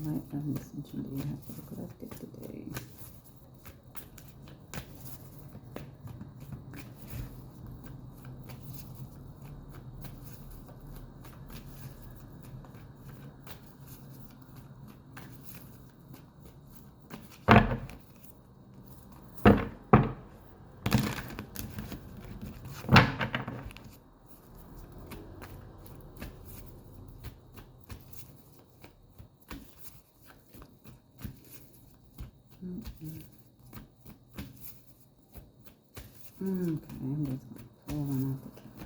light from ascension do you have for the collective today? Okay, I'm just going to pull one out the top.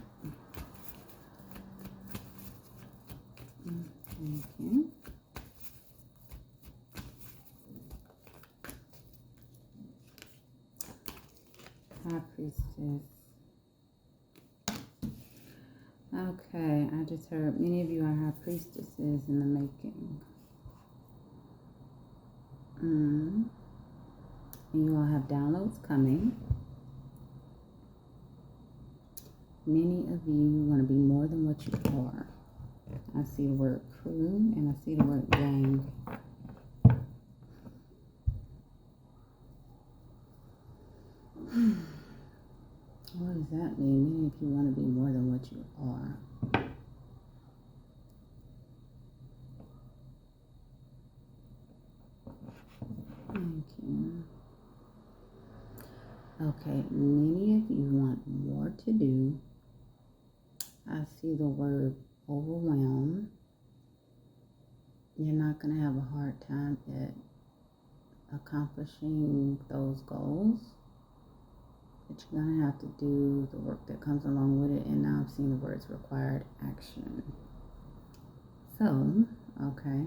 Thank you. High Priestess. Okay, I just heard many of you are High Priestesses in the making. And you all have downloads coming. Many of you want to be more than what you are. I see the word crew and I see the word gang. What does that mean? Many of you want to be more than what you are. Thank you. Okay, many of you want more to do. I see the word overwhelm. You're not going to have a hard time at accomplishing those goals. But you're going to have to do the work that comes along with it. And now I'm seeing the words required action. So, okay,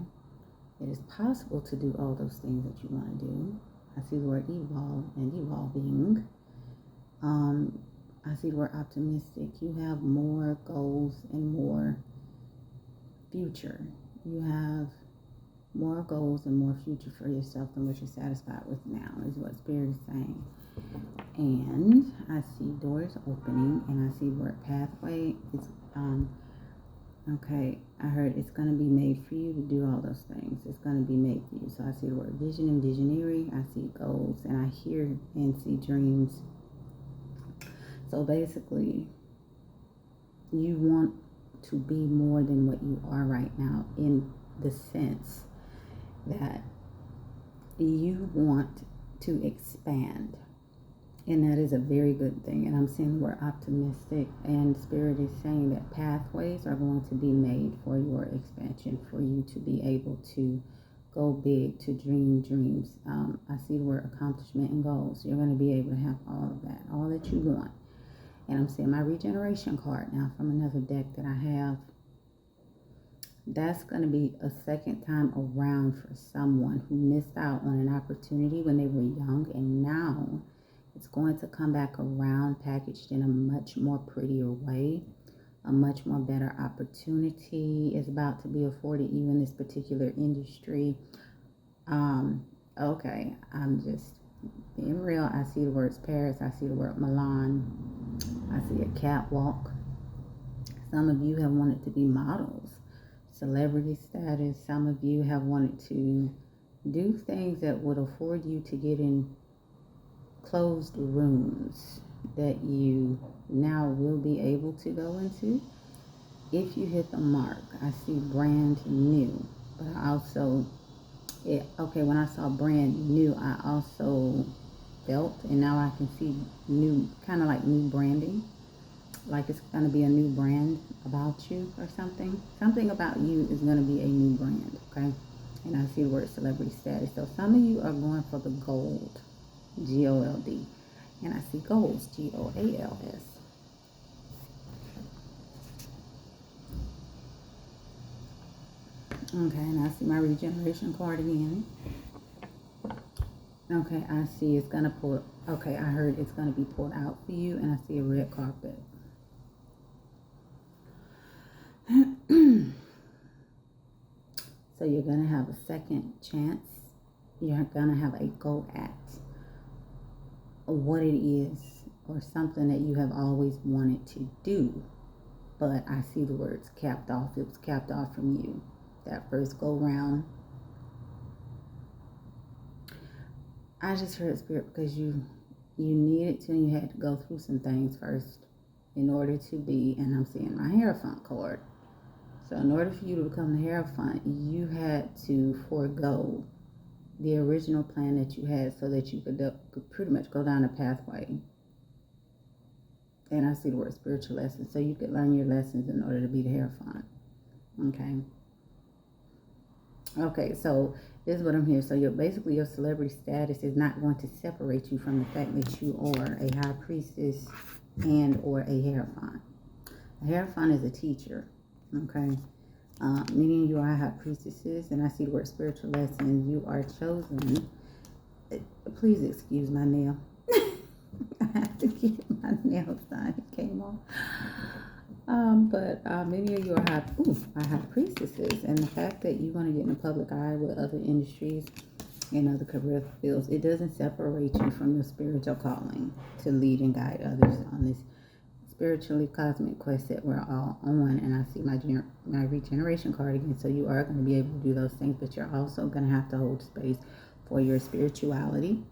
it is possible to do all those things that you want to do. I see the word evolve and evolving. I see the word optimistic. You have more goals and more future. You have more goals and more future for yourself than what you're satisfied with now, is what Spirit is saying. And I see doors opening, and I see the word pathway. It's okay, I heard it's going to be made for you to do all those things. It's going to be made for you. So I see the word vision and visionary. I see goals, and I hear and see dreams. So basically, you want to be more than what you are right now, in the sense that you want to expand. And that is a very good thing. And I'm seeing we're optimistic, and Spirit is saying that pathways are going to be made for your expansion, for you to be able to go big, to dream dreams. I see the word accomplishment and goals. You're going to be able to have all of that, all that you want. And I'm seeing my regeneration card now from another deck that I have. That's going to be a second time around for someone who missed out on an opportunity when they were young, and now it's going to come back around, packaged in a much more prettier way. A much more better opportunity is about to be afforded you in this particular industry. Okay, I'm just being real. I see the words Paris. I see the word Milan. I see a catwalk. Some of you have wanted to be models, celebrity status. Some of you have wanted to do things that would afford you to get in closed rooms that you now will be able to go into if you hit the mark. I see brand new, but I also, when I saw brand new, I also felt, and now I can see new, kind of like new branding, like it's going to be a new brand about you or something. Something about you is going to be a new brand, okay? And I see the word celebrity status. So some of you are going for the gold, G-O-L-D. And I see goals, G-O-A-L-S. Okay, and I see my regeneration card again. Okay, I see it's going to pull, okay, I heard it's going to be pulled out for you, and I see a red carpet. So you're going to have a second chance. You're going to have a go at what it is, or something that you have always wanted to do. But I see the words capped off. It was capped off from you. That first go round, I just heard Spirit because you needed to, and you had to go through some things first in order to be, and I'm seeing my Hierophant card. So in order for you to become the Hierophant, you had to forego the original plan that you had so that you could pretty much go down a pathway. And I see the word spiritual lessons. So you could learn your lessons in order to be the Hierophant. Okay, so this is what I'm hearing. So basically your celebrity status is not going to separate you from the fact that you are a high priestess and or a Hierophant. A Hierophant is a teacher. Okay. Many of you are high priestesses, and I see the word spiritual lessons. You are chosen. Please excuse my nail. I have to get my nails done. It came off. But many of you are high priestesses, and the fact that you're going to get in the public eye with other industries and other career fields, it doesn't separate you from your spiritual calling to lead and guide others on this spiritually cosmic quest that we're all on. And I see my regeneration card again. So you are going to be able to do those things, but you're also going to have to hold space for your spirituality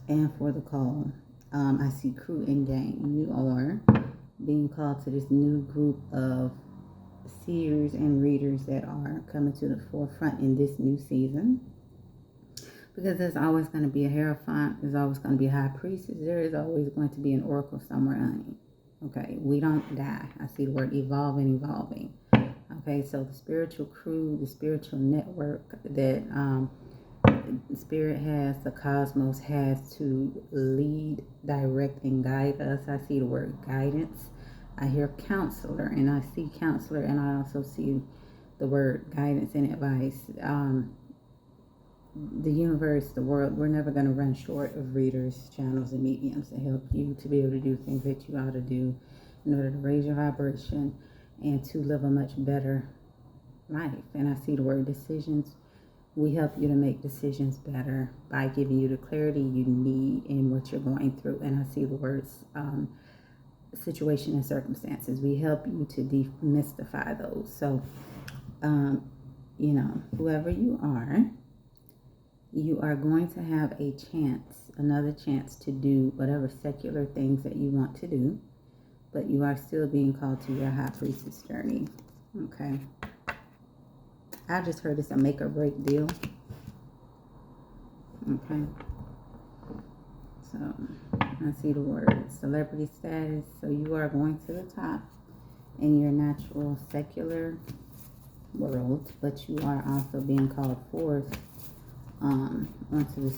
and for the call. I see crew and gang. You are being called to this new group of seers and readers that are coming to the forefront in this new season. Because there's always going to be a Hierophant, there's always going to be a high priestess, there is always going to be an oracle somewhere, honey. Okay, we don't die. I see the word evolve and evolving. Okay, so the spiritual crew, the spiritual network that Spirit has, the cosmos has to lead, direct, and guide us. I see the word guidance. I hear counselor, and I see counselor, and I also see the word guidance and advice. The universe, the world, we're never going to run short of readers, channels, and mediums to help you to be able to do things that you ought to do in order to raise your vibration and to live a much better life. And I see the word decisions. We help you to make decisions better by giving you the clarity you need in what you're going through. And I see the words situation and circumstances. We help you to demystify those. So, whoever you are going to have another chance to do whatever secular things that you want to do, but you are still being called to your high priestess journey. Okay. I just heard it's a make or break deal. Okay. So I see the word celebrity status. So you are going to the top in your natural secular world, but you are also being called forth onto the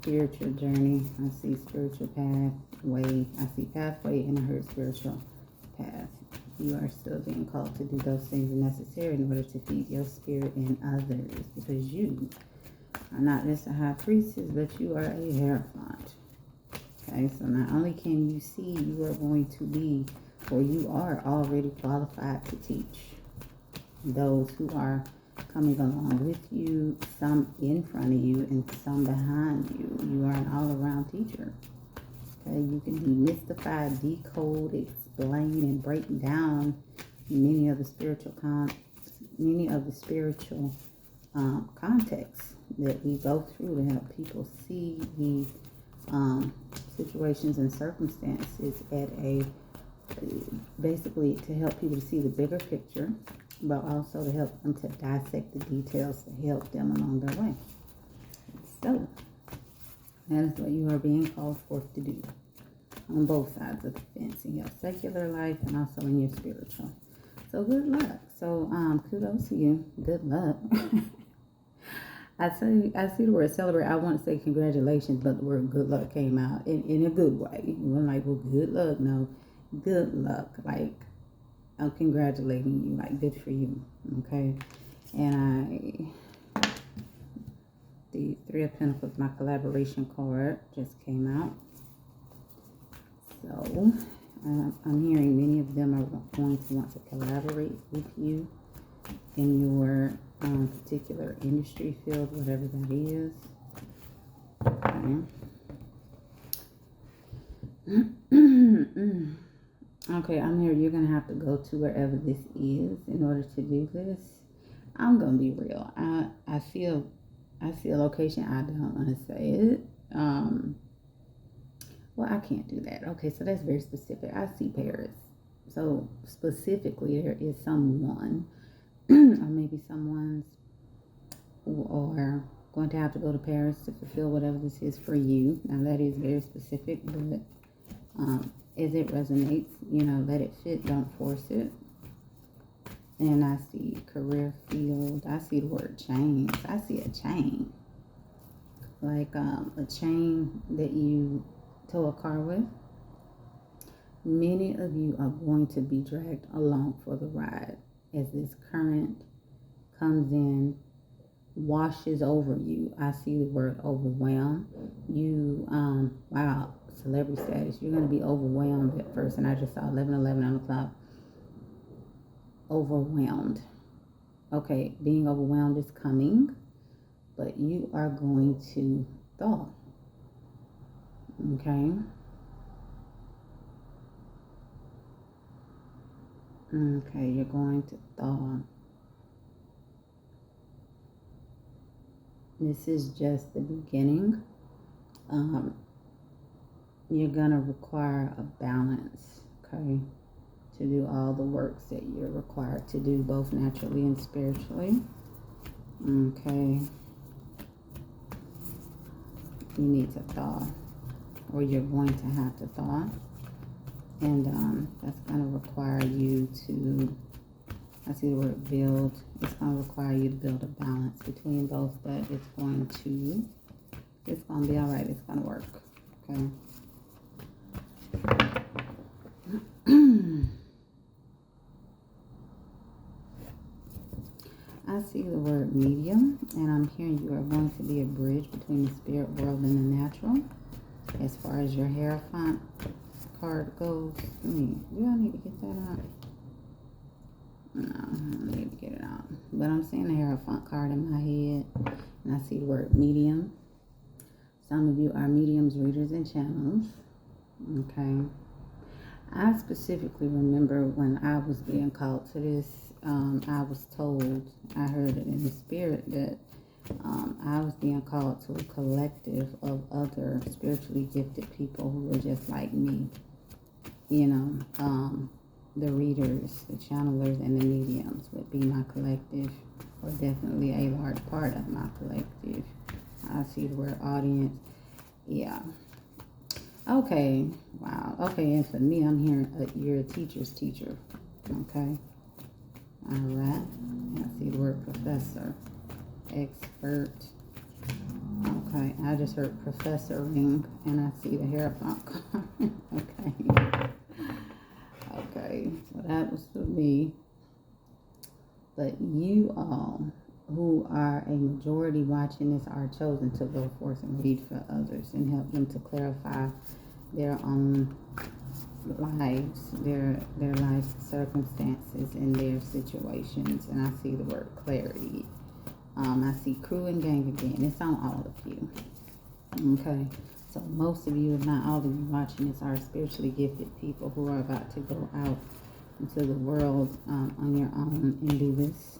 spiritual journey. I see spiritual pathway. I see pathway, and I heard spiritual path. You are still being called to do those things necessary in order to feed your spirit and others, because you are not just a high priestess, but you are a Hierophant. Okay, so not only can you see, you are going to be, or you are already qualified to teach those who are coming along with you, some in front of you and some behind you. You are an all-around teacher. Okay, you can demystify, decode, explain, and break down many of the spiritual contexts that we go through to help people see the situations and circumstances basically to help people to see the bigger picture, but also to help them to dissect the details to help them along their way. So that is what you are being called forth to do on both sides of the fence, in your secular life and also in your spiritual. So good luck. So kudos to you. Good luck. I see the word celebrate. I want to say congratulations, but the word good luck came out in a good way. You weren't like, well, good luck. No, good luck. Like, I'm congratulating you. Like, good for you. Okay. And the Three of Pentacles, my collaboration card, just came out. So I'm hearing many of them are going to want to collaborate with you in your particular industry field, whatever that is. Okay, I'm here. You're going to have to go to wherever this is in order to do this. I'm going to be real. I feel a location. I don't want to say it. Well, I can't do that. Okay, so that's very specific. I see Paris. So specifically, there is someone, or maybe someone's who are going to have to go to Paris to fulfill whatever this is for you. Now, that is very specific, but as it resonates, let it fit, don't force it. And I see career field. I see the word chains. I see a chain. Like a chain that you tow a car with. Many of you are going to be dragged along for the ride as this current comes in, washes over you. I see the word overwhelm. You, wow, celebrity status. You're going to be overwhelmed at first. And I just saw 11:11 on the clock. Overwhelmed. Okay, being overwhelmed is coming, but you are going to thaw. Okay. Okay, you're going to thaw. This is just the beginning. You're going to require a balance, okay, to do all the works that you're required to do, both naturally and spiritually. Okay. You need to thaw, or you're going to have to thaw. And that's going to require you to, I see the word build. It's going to require you to build a balance between both, but it's going to be all right. It's going to work. Okay. I see the word medium, and I'm hearing you are going to be a bridge between the spirit world and the natural. As far as your Hierophant card goes, do I need to get that out? No, I don't need to get it out. But I'm seeing the Hierophant card in my head, and I see the word medium. Some of you are mediums, readers, and channels. Okay. I specifically remember when I was being called to this, I was told, I heard it in the spirit that I was being called to a collective of other spiritually gifted people who were just like me. The readers, the channelers, and the mediums would be my collective, or definitely a large part of my collective. I see the word audience. Yeah. Okay. Wow. Okay, and for me, I'm hearing you're a teacher's teacher. Okay. All right. I see the word professor, expert. Okay. I just heard professoring, and I see the Hierophant card. Okay. Okay. So that was for me. But you all who are a majority watching this are chosen to go forth and read for others and help them to clarify their own lives, their life circumstances and their situations. And I see the word clarity. I see crew and gang again. It's on all of you. Okay. So most of you, if not all of you watching this, are spiritually gifted people who are about to go out into the world on your own and do this.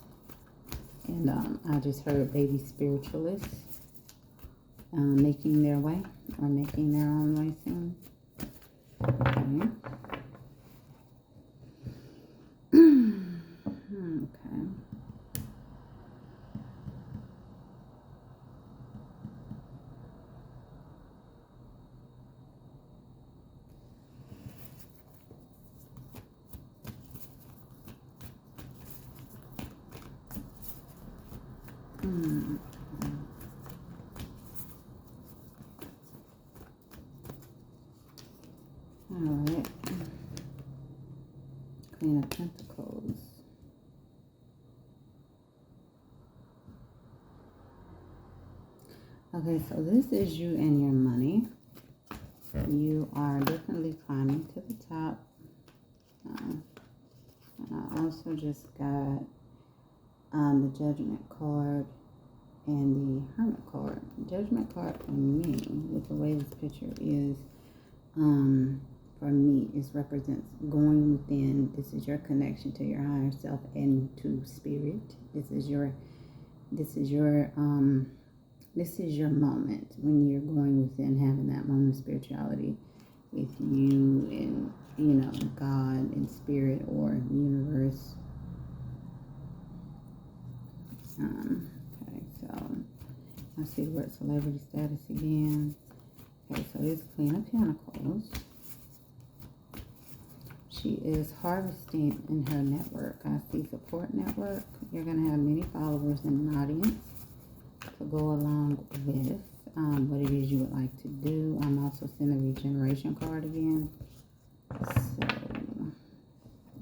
And I just heard baby spiritualists making their way or making their own way soon. Okay. Okay. Alright. Queen of Pentacles. Okay, so this is you and your money. You are definitely climbing to the top. And I also just got the Judgment card and the Hermit card. The Judgment card for me, with the way this picture is, for me, it represents going within. This is your connection to your higher self and to spirit. This is your This is your moment when you're going within, having that moment of spirituality with you and, God and spirit or universe. Okay, so I see the word celebrity status again. Okay, so this Queen of Pentacles. She is harvesting in her network. I see support network. You're going to have many followers in an audience to go along with what it is you would like to do. I'm also seeing the regeneration card again. So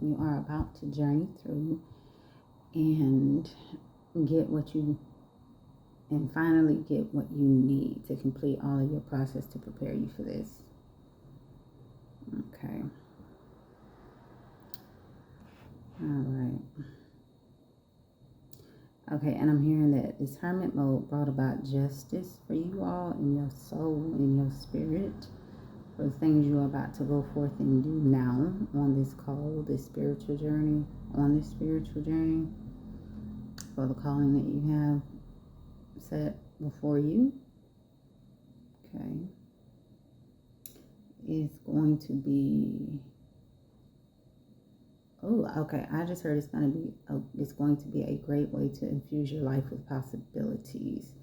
you are about to journey through and finally get what you need to complete all of your process to prepare you for this. Okay. All right. Okay, and I'm hearing that this hermit mode brought about justice for you all in your soul, in your spirit, for the things you're about to go forth and do now on this call, this spiritual journey, for the calling that you have set before you. Okay. It's going to be... Oh, okay. I just heard it's going to be a great way to infuse your life with possibilities,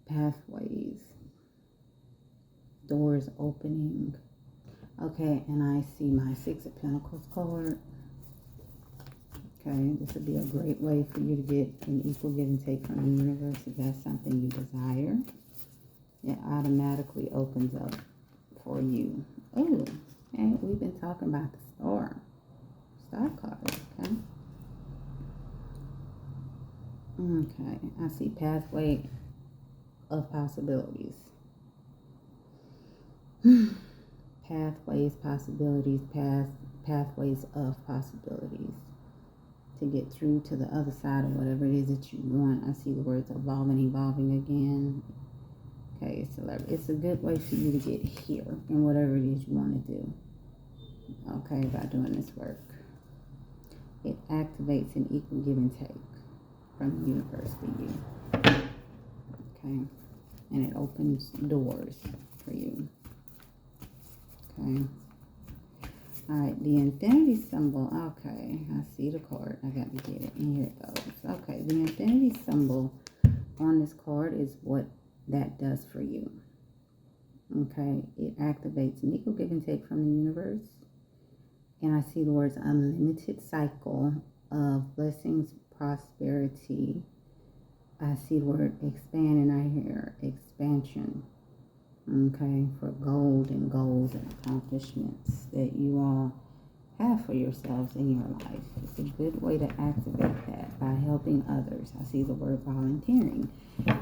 pathways, doors opening. Okay, and I see my Six of Pentacles card. Okay, this would be a great way for you to get an equal give and take from the universe if that's something you desire. It automatically opens up for you. Oh, okay. We've been talking about the star card, okay? Okay, I see pathway of possibilities. Pathways, possibilities, pathways of possibilities to get through to the other side of whatever it is that you want. I see the words evolving again. Okay, it's a good way for you to get here in whatever it is you want to do. Okay, by doing this work. It activates an equal give and take from the universe for you. Okay, and it opens doors for you. Okay. All right, the infinity symbol. Okay, I see the card. I got to get it. And here it goes. Okay, the infinity symbol on this card is what that does for you. Okay, it activates an equal give and take from the universe. And I see the words unlimited cycle of blessings, prosperity. I see the word expand, and I hear expansion. Okay, for gold and goals and accomplishments that you all have for yourselves in your life. It's a good way to activate that by helping others. I see the word volunteering.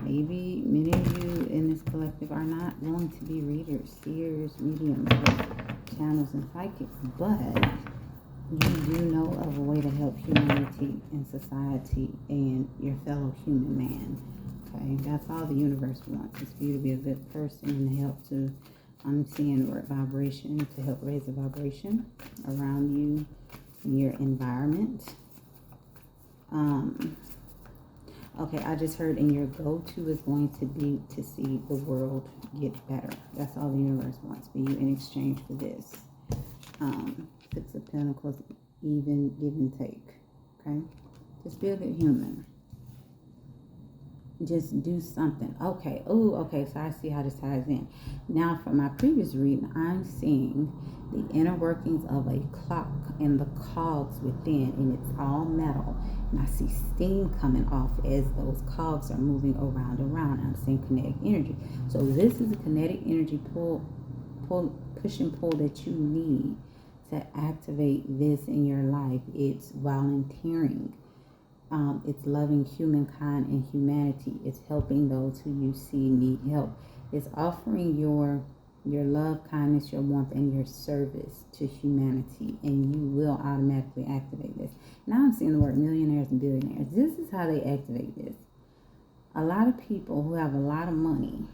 Maybe many of you in this collective are not going to be readers, seers, mediums, channels, and psychics, but you do know of a way to help humanity and society and your fellow human man. Okay, that's all the universe wants, is for you to be a good person and to help to, I'm seeing the word vibration, to help raise the vibration around you in your environment. Okay, I just heard in your go-to is going to be to see the world get better. That's all the universe wants for you in exchange for this. Six of Pentacles, even give and take. Okay, just be a good human. Just do something. Okay. Oh, okay. So I see how this ties in. Now, for my previous reading, I'm seeing the inner workings of a clock and the cogs within, and it's all metal. And I see steam coming off as those cogs are moving around and around. I'm seeing kinetic energy. So this is a kinetic energy push and pull that you need to activate this in your life. It's volunteering. It's loving humankind and humanity. It's helping those who you see need help. It's offering your love, kindness, your warmth, and your service to humanity, and you will automatically activate this. Now I'm seeing the word millionaires and billionaires. This is how they activate this. A lot of people who have a lot of money,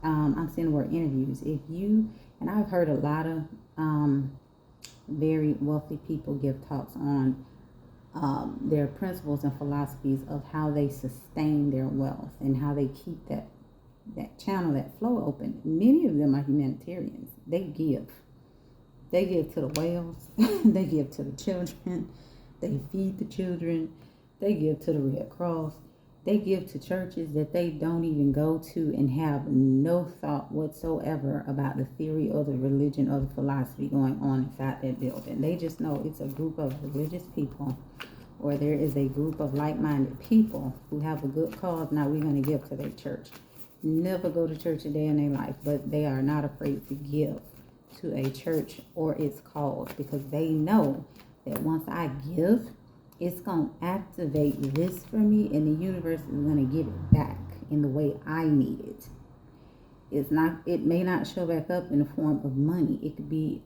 I'm seeing the word interviews. And I've heard a lot of very wealthy people give talks on their principles and philosophies of how they sustain their wealth and how they keep that that channel, that flow open. Many of them are humanitarians. They give. They give to the whales. They give to the children. They feed the children. They give to the Red Cross. They give to churches that they don't even go to and have no thought whatsoever about the theory or the religion or the philosophy going on inside that building. They just know it's a group of religious people, or there is a group of like-minded people who have a good cause. Now we're going to give to their church. Never go to church a day in their life, but they are not afraid to give to a church or its cause, because they know that once I give, it's going to activate this for me, and the universe is going to give it back in the way I need it. It may not show back up in the form of money. It could be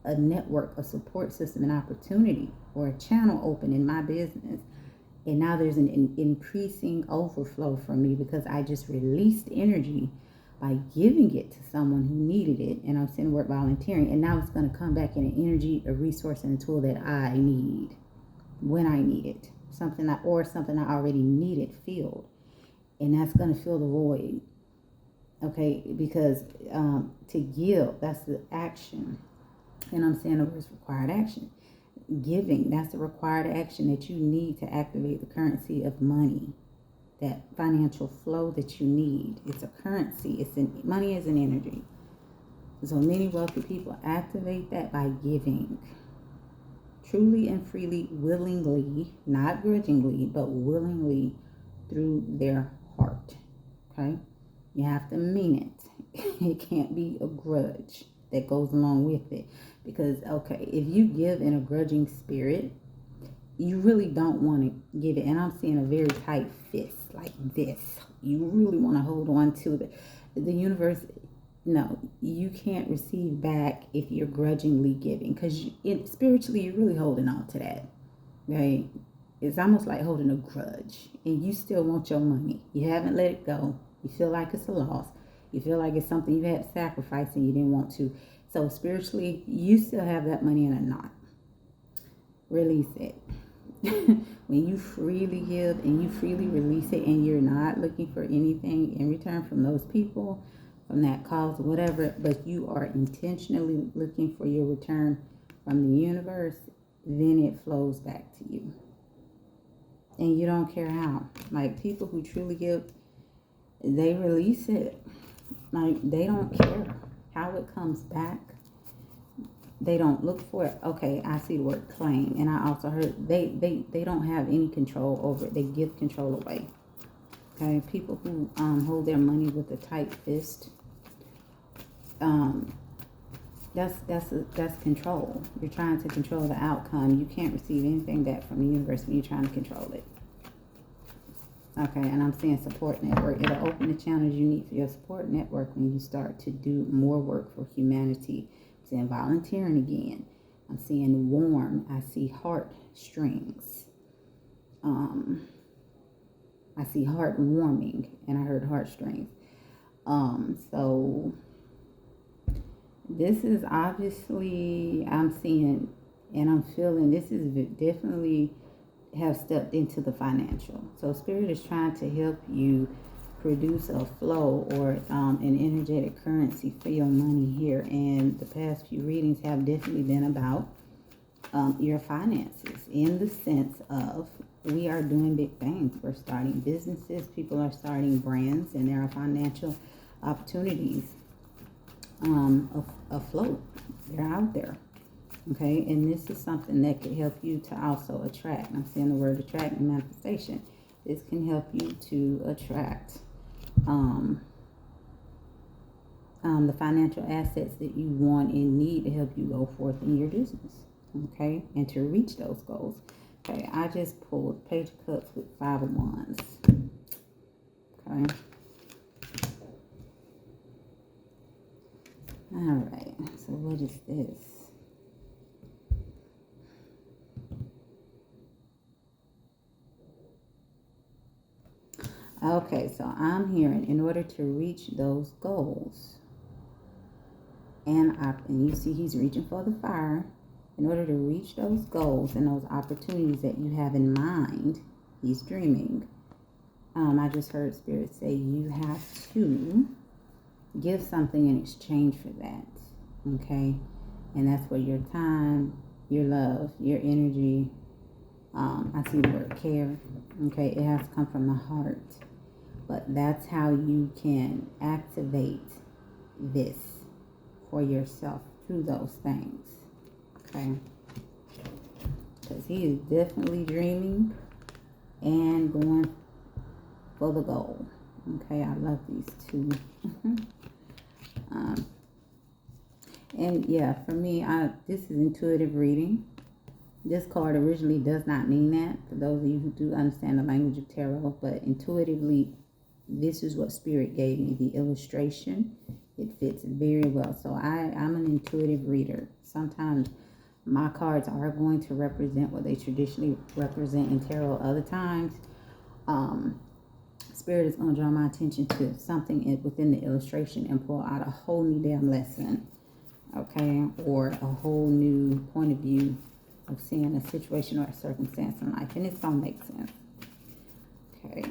a network, a support system, an opportunity, or a channel open in my business. And now there's an increasing overflow for me because I just released energy by giving it to someone who needed it. And I'm saying the word volunteering. And now it's going to come back in an energy, a resource, and a tool that I need when I need it. Something I already needed filled. And that's going to fill the void. Okay, because to give, that's the action. And I'm saying the word required action. Giving, that's the required action that you need to activate the currency of money. That financial flow that you need. It's a currency. Money is an energy. So many wealthy people activate that by giving. Truly and freely, willingly, not grudgingly, but willingly through their heart. Okay? You have to mean it. It can't be a grudge that goes along with it. Because, okay, if you give in a grudging spirit, you really don't want to give it. And I'm seeing a very tight fist like this. You really want to hold on to the universe. No, you can't receive back if you're grudgingly giving, because spiritually you're really holding on to that. Right? It's almost like holding a grudge, and you still want your money. You haven't let it go. You feel like it's a loss. You feel like it's something you had to sacrifice and you didn't want to. So spiritually, you still have that money in a knot. Release it. When you freely give and you freely release it, and you're not looking for anything in return from those people, from that cause, whatever, but you are intentionally looking for your return from the universe, then it flows back to you. And you don't care how. Like, people who truly give, they release it. Like, they don't care how it comes back. They don't look for it. Okay, I see the word claim. And I also heard they don't have any control over it. They give control away. Okay, people who hold their money with a tight fist, that's control. You're trying to control the outcome. You can't receive anything back from the universe when you're trying to control it. Okay, and I'm saying support network. It'll open the channels you need for your support network when you start to do more work for humanity. I'm saying volunteering again. I'm seeing warm. I see heart strings. I see heart warming, and I heard heartstrings. So this is obviously, I'm seeing and I'm feeling this is definitely have stepped into the financial. So Spirit is trying to help you produce a flow or an energetic currency for your money here. And the past few readings have definitely been about your finances, in the sense of we are doing big things. We're starting businesses. People are starting brands, and there are financial opportunities afloat. They're out there. Okay, and this is something that could help you to also attract. I'm saying the word attract and manifestation. This can help you to attract the financial assets that you want and need to help you go forth in your business. Okay, and to reach those goals. Okay, I just pulled Page of Cups with 5 of Wands. Okay. All right, so what is this? Okay, so I'm hearing in order to reach those goals, and you see he's reaching for the fire. In order to reach those goals and those opportunities that you have in mind, he's dreaming. I just heard Spirit say you have to give something in exchange for that. Okay? And that's where your time, your love, your energy, I see the word care. Okay? It has to come from the heart. But that's how you can activate this for yourself through those things. Okay? Because he is definitely dreaming and going for the goal. Okay, I love these two. And yeah, for me, this is intuitive reading. This card originally does not mean that, for those of you who do understand the language of tarot, but intuitively, this is what Spirit gave me, the illustration. It fits very well. So I'm an intuitive reader. Sometimes my cards are going to represent what they traditionally represent in tarot. Other times, Spirit is going to draw my attention to something within the illustration and pull out a whole new damn lesson, okay? Or a whole new point of view of seeing a situation or a circumstance in life. And it's going to make sense. Okay.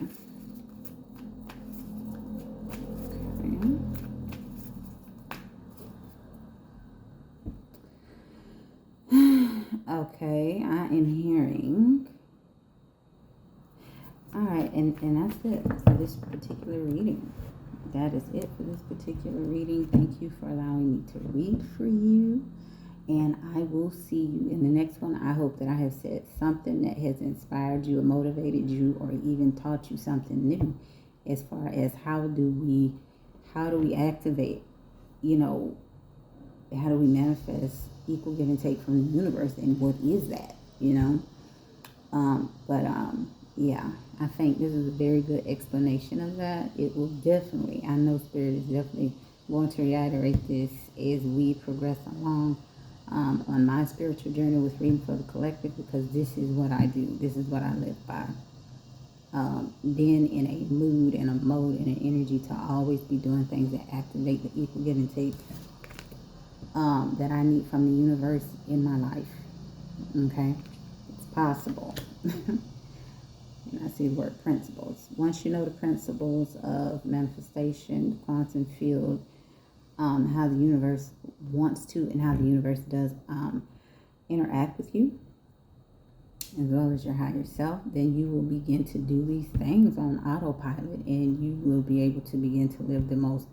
Okay, I am hearing. All right, and that's it for this particular reading. That is it for this particular reading. Thank you for allowing me to read for you. And I will see you in the next one. I hope that I have said something that has inspired you or motivated you or even taught you something new as far as how do we activate, how do we manifest equal give and take from the universe, and what is that, yeah, I think this is a very good explanation of that. It will definitely, I know Spirit is definitely going to reiterate this as we progress along on my spiritual journey with reading for the collective, because this is what I do. This is what I live by. Being in a mood and a mode and an energy to always be doing things that activate the equal give and take that I need from the universe in my life. Okay? It's possible. And I see the word principles. Once you know the principles of manifestation, the quantum field, how the universe wants to and how the universe does interact with you, as well as your higher self, then you will begin to do these things on autopilot, and you will be able to begin to live the most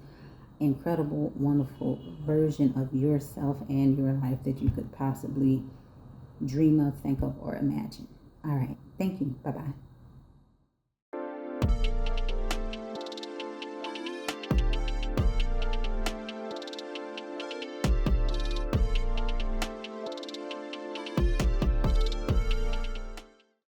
incredible, wonderful version of yourself and your life that you could possibly dream of, think of, or imagine. All right. Thank you. Bye-bye.